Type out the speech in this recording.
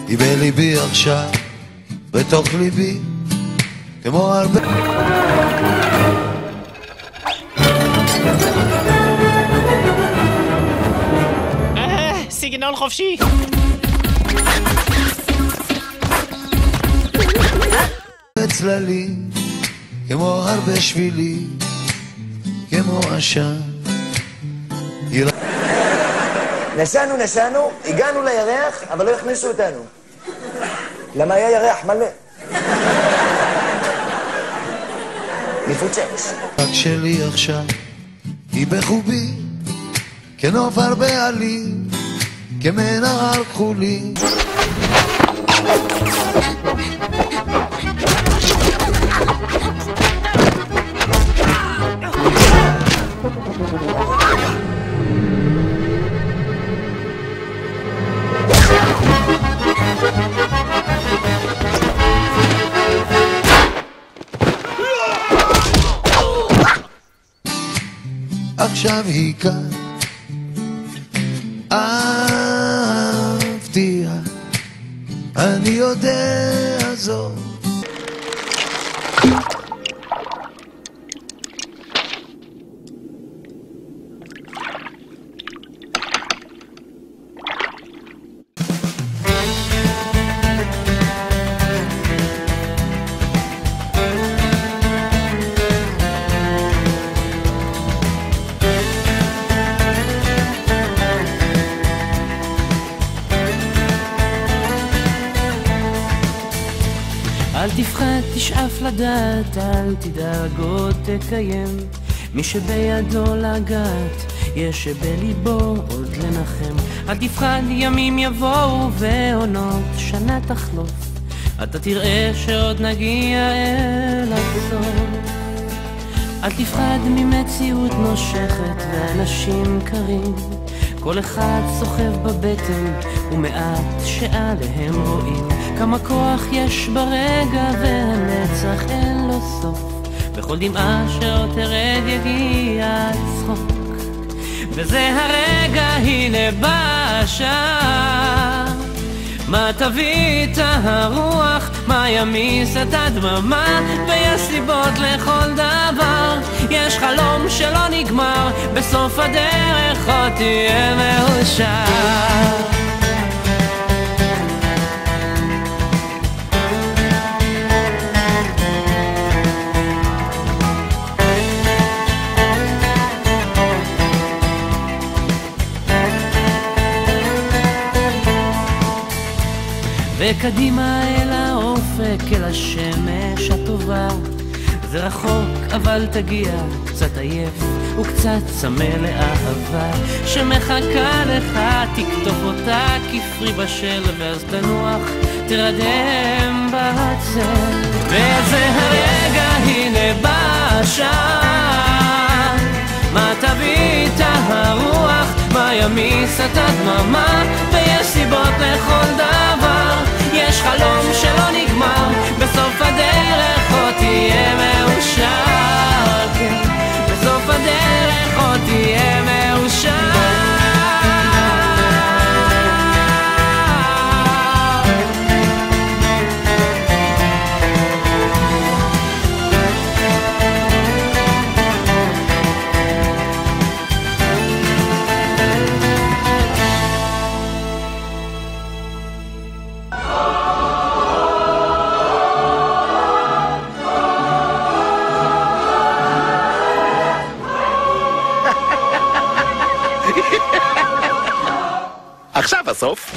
היא בליבי עכשיו, בתוך ליבי, כמו הרבה... סגנון חופשי. צללי, כמו הרבה שבילי, כמו עשן. נסענו, הגענו לירח, אבל לא הכניסו אותנו. למה היה ירח מלא? מפוצץ. רק שלי עכשיו, היא בחובי, כנוף הרבה עלים, כמנהר כחולי. עכשיו היא כאן, אהבתיה, אני יודע זאת. אל תפחד, תשאף לדעת, אל תדאג עוד תקיים. מי שבידו לגעת, יש שבליבו עוד לנחם. אל תפחד, ימים יבואו ועונות שנה תחלוף, אתה תראה שעוד נגיע אל הסוף. אל תפחד ממציאות נושכת ואנשים קרים, כל אחד סוחב בבטן ומעט שעליהם רואים. כמה כוח יש ברגע והנצח אין לו סוף, בכל דמעה שעוד תרד יגיע צחוק. וזה הרגע, הנה בא השעה, מה תביא את הרוח, מה ימיס את הדממה, ויש סיבות לכל דבר, יש חלום שלא נגמר, בסוף הדרך עוד תהיה מאושר. וקדימה אל האופק, אל השמש הטובה, זה רחוק אבל תגיע, קצת עייף וקצת צמא לאהבה שמחכה לך, תקטוף אותה כפרי בשל, ואז תנוח, תרדם בצל. וזה הרגע, הנה בא השעה, מה תביא את הרוח, מה ימיס את הדממה, ויש סיבות לכל דבר, יש חלום שלא נגמר, בסוף הדרך עוד תהיה מאושר. כן, בסוף הדרך עוד תהיה מאושר. עכשיו הסוף.